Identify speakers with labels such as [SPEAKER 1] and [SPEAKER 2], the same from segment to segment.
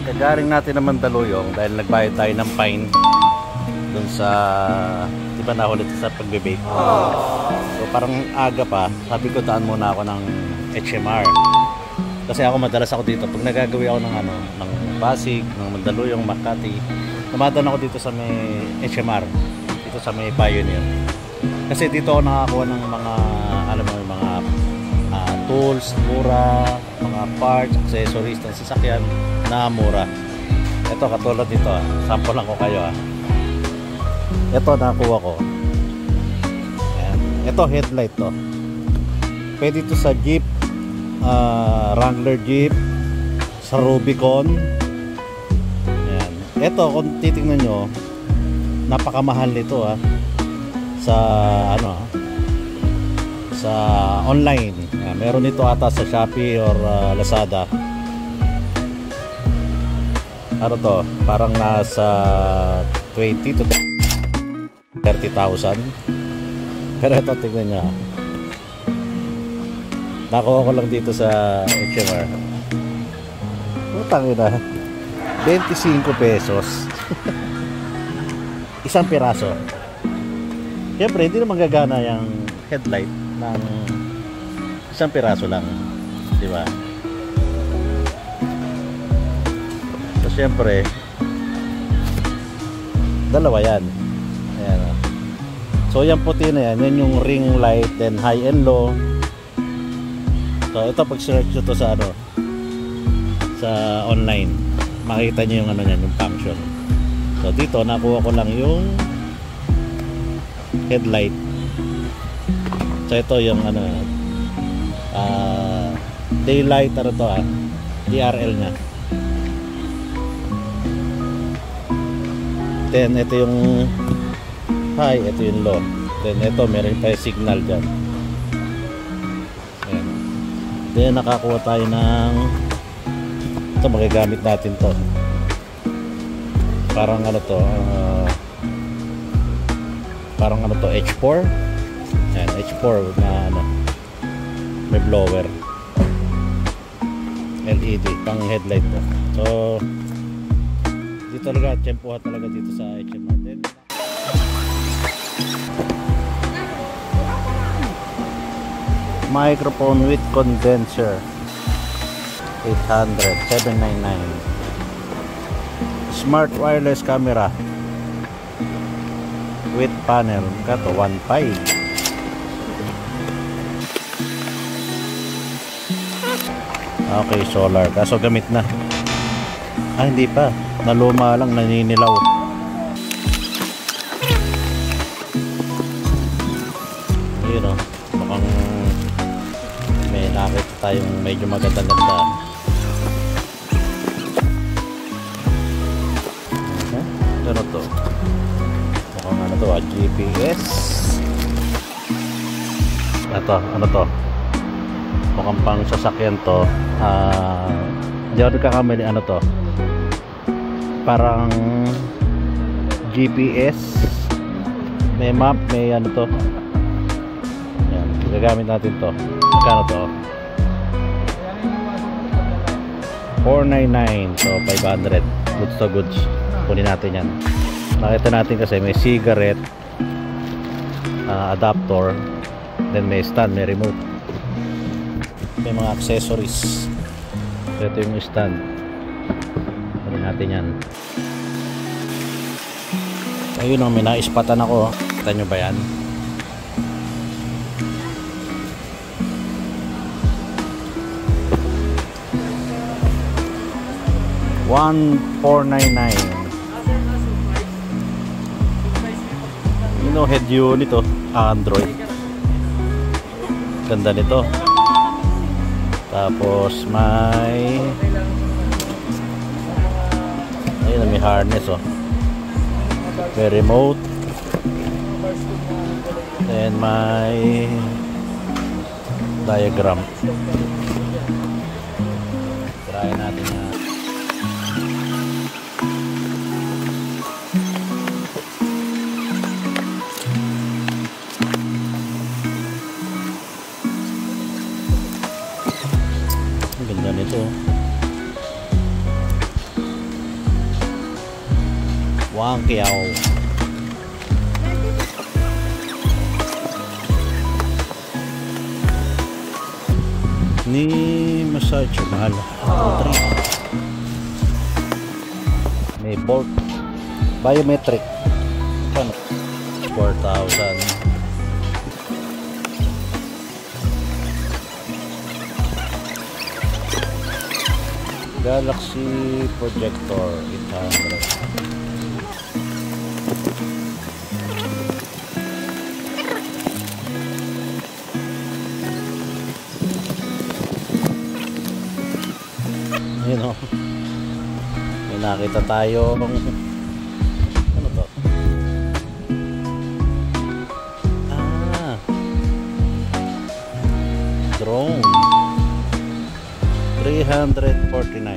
[SPEAKER 1] Pagkagaling natin ng Mandaluyong dahil nagbayad tayo ng fine dun sa, di ba nahulit sa pagbe-vape. So parang aga pa, sabi ko daan muna ako ng HMR. Kasi ako madalas ako dito pag nagagawi ako ng ano, ng Pasig, ng Mandaluyong, Makati. Dumadaan ako dito sa may HMR, dito sa may Pioneer. Kasi dito ako nakakuha ng mga, alam mo, mga tools, mura, mga parts, accessories ng sasakyan na mura. Ito katulad dito, sample lang ko kayo. Ito nakakuha ko. Ayan. Ito headlight to. Pwede ito sa Jeep, Wrangler Jeep, sa Rubicon. Ayan. Ito kung titingnan nyo, napakamahal nito sa ano, sa online. Ayan. Meron ito ata sa Shopee or Lazada. Ano to? Parang nasa 20 to 30,000. Pero ito tingnan nyo. Nakuha ko lang dito sa HMR. Utang ina. 25 pesos. Isang piraso. Siyempre hindi naman gagana yung headlight ng isang piraso lang, di ba? So siyempre dalawa yan. Ayan. So yung puti na yan, yan yung ring light, then high and low. So ito pag search nyo to sa ano, sa online, makita nyo yung ano yan, yung function. So dito nakuha ko lang yung headlight. So ito yung ano, daylight, ano to DRL nya. Then ito yung high, ito yung low. Then ito meron pa yung signal dyan. Ayan. Then nakakuha tayo ng ito, magagamit natin to. Parang ano to, parang ano to, H4. Ayan, H4 na ano, may blower, LED pang headlight to. So dito talaga, tsempuha talaga dito sa HMR. Then microphone with condenser, 800, 799. Smart wireless camera with panel, kato 1.5. Okay, solar. Kaso gamit na. Hindi pa. Naluma lang, naninilaw. Yun o. Mukhang may nakita tayong medyo maganda-ganda. Ano to? Mukhang ano to, GPS. Ito, ano to? Mukhang pang sasakyan to. Hindi ako nagkakamali, ano to, parang GPS, may map, may ano to. Yan, gagamit natin to. Magkano to? 499, so 500. Goods to goods, kunin natin yan. Nakita natin kasi may cigarette adapter, then may stand, may remote, may mga accessories. Ito yung stand, kunin natin yan. Ayun o, may naispatan ako. Kita nyo ba yan? $1,499. You know, head unit oh, Android. Ganda nito. Tapos may ayun, may harness oh. May remote. Then may diagram. Try natin na. Ang ganda nito. Wang Kiao. Ni massage mahal. 3. May bolt biometric. 4,000. Galaxy projector 800. Ayun o. May nakita tayo. Ano to? Drone 349.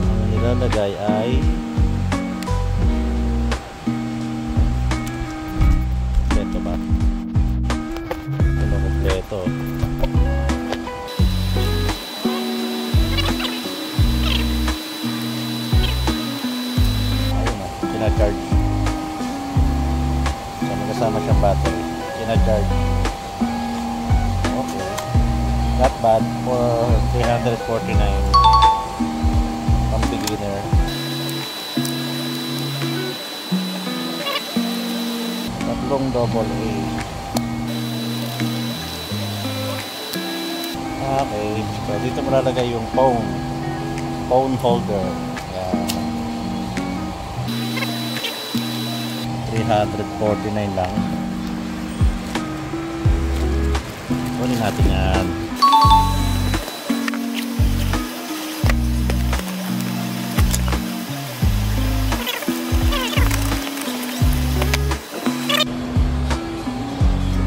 [SPEAKER 1] Ang nilalagay ay kompleto ba? Ano kompleto? Ayun o, sinacharge. Kasama siyang battery. Sinacharge. Not bad for 349 pang beginner. Tatlong AA. Okay, so dito malalagay yung phone holder. Yan. 349 lang. Kunin natin yan.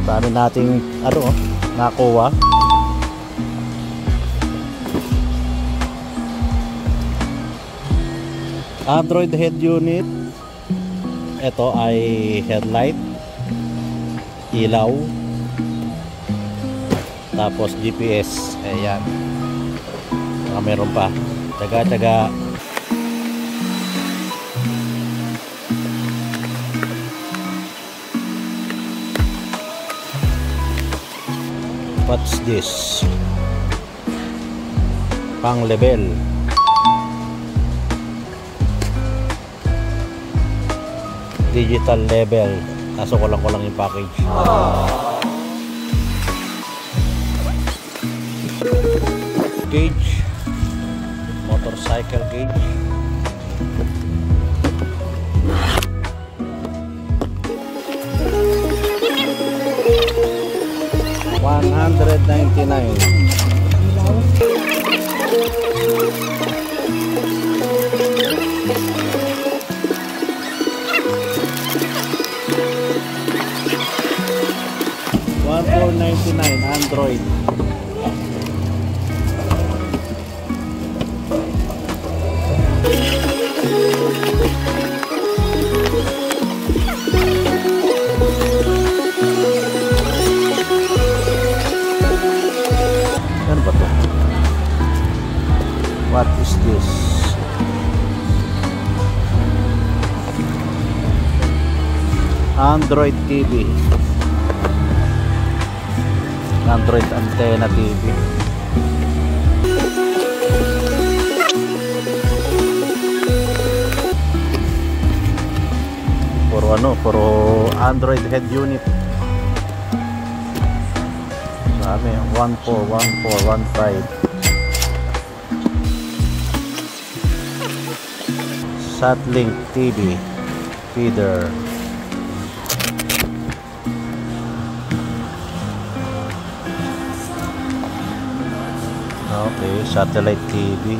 [SPEAKER 1] Dami nating nakuha. Android head unit. Ito ay headlight, ilaw, tapos GPS. Ayan. Meron pa. Tsaga-tsaga. What's this? Pang level. Digital level. Kaso ko lang yung package. Gauge. Motorcycle gauge. $199. $1,499 Android. Ano ba to? What is this? Android TV. Android antenna TV. Puro Android head unit. Dami, 141415. Satlink TV feeder. Okay, satellite TV.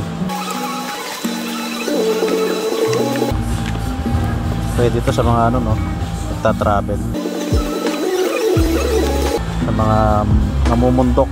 [SPEAKER 1] Pwede ito sa mga nagta-travel. Sa mga namumundok.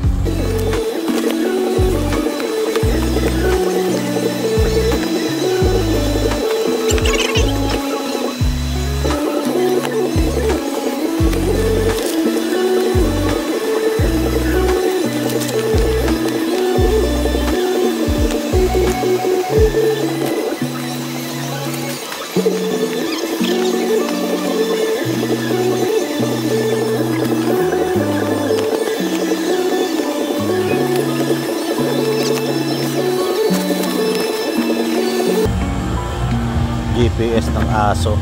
[SPEAKER 1] GPS ng aso.